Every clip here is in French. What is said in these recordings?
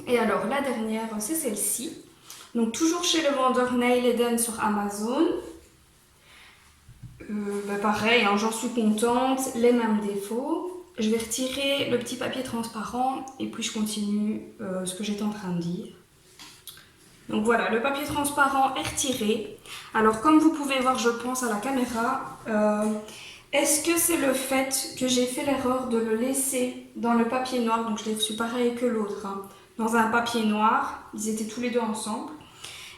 Et alors la dernière, c'est celle-ci. Donc toujours chez le vendeur Nail Eden sur Amazon. Pareil, hein, j'en suis contente, les mêmes défauts. Je vais retirer le petit papier transparent et puis je continue ce que j'étais en train de dire. Donc voilà, le papier transparent est retiré. Alors comme vous pouvez voir, je pense à la caméra, est-ce que c'est le fait que j'ai fait l'erreur de le laisser dans le papier noir, donc je l'ai reçu pareil que l'autre, hein, dans un papier noir, ils étaient tous les deux ensemble.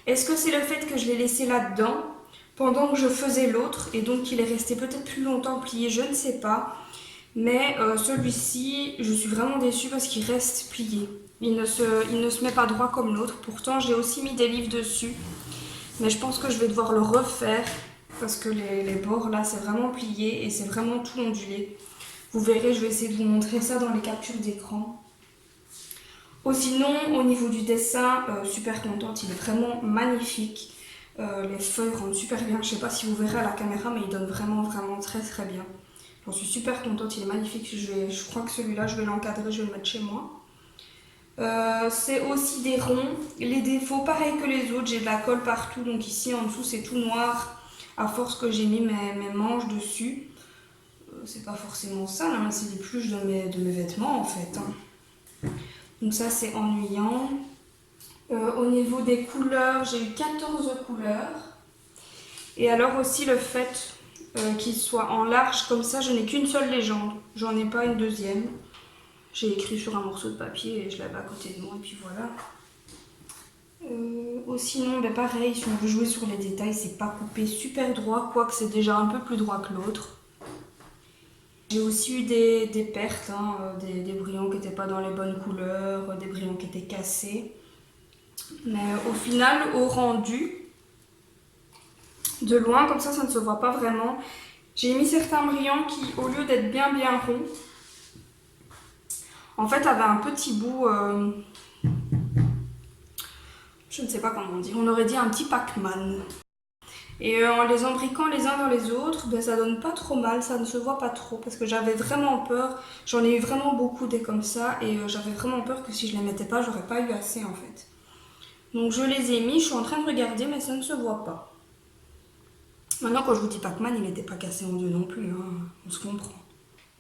Est-ce que c'est le fait que je l'ai laissé là-dedans pendant que je faisais l'autre et donc il est resté peut-être plus longtemps plié, je ne sais pas. Mais celui-ci, je suis vraiment déçue parce qu'il reste plié. Il ne se met pas droit comme l'autre. Pourtant, j'ai aussi mis des livres dessus. Mais je pense que je vais devoir le refaire parce que les bords là, c'est vraiment plié et c'est vraiment tout ondulé. Vous verrez, je vais essayer de vous montrer ça dans les captures d'écran. Oh, sinon, au niveau du dessin, super contente. Il est vraiment magnifique. Les feuilles rendent super bien. Je ne sais pas si vous verrez à la caméra, mais il donne vraiment très très bien. J'en suis super contente, il est magnifique. Je crois que celui-là, je vais l'encadrer, je vais le mettre chez moi. C'est aussi des ronds. Les défauts, pareil que les autres, j'ai de la colle partout. Donc ici, en dessous, c'est tout noir. À force que j'ai mis mes manches dessus. C'est pas forcément ça, là, c'est des pluches de mes vêtements, en fait. Hein. Donc ça, c'est ennuyant. Au niveau des couleurs, j'ai eu 14 couleurs. Et alors aussi le fait qu'il soit en large comme ça, je n'ai qu'une seule légende, j'en ai pas une deuxième. J'ai écrit sur un morceau de papier et je l'avais à côté de moi et puis voilà. Sinon, pareil, si on veut jouer sur les détails, c'est pas coupé super droit, quoique c'est déjà un peu plus droit que l'autre. J'ai aussi eu des pertes, hein, des brillants qui n'étaient pas dans les bonnes couleurs, des brillants qui étaient cassés. Mais au final, au rendu, de loin, comme ça ne se voit pas vraiment. J'ai mis certains brillants qui, au lieu d'être bien ronds, en fait avaient un petit bout, je ne sais pas comment dire, on aurait dit un petit Pac-Man. Et en les imbriquant les uns dans les autres, ça donne pas trop mal, ça ne se voit pas trop, parce que j'avais vraiment peur, j'en ai eu vraiment beaucoup des comme ça, et j'avais vraiment peur que si je les mettais pas, j'aurais pas eu assez en fait. Donc je les ai mis, je suis en train de regarder, mais ça ne se voit pas. Maintenant, quand je vous dis Pac-Man, il n'était pas cassé en deux non plus, hein, on se comprend.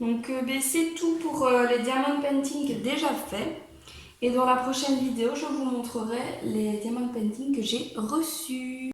Donc c'est tout pour les diamond painting déjà fait. Et dans la prochaine vidéo, je vous montrerai les diamond painting que j'ai reçus.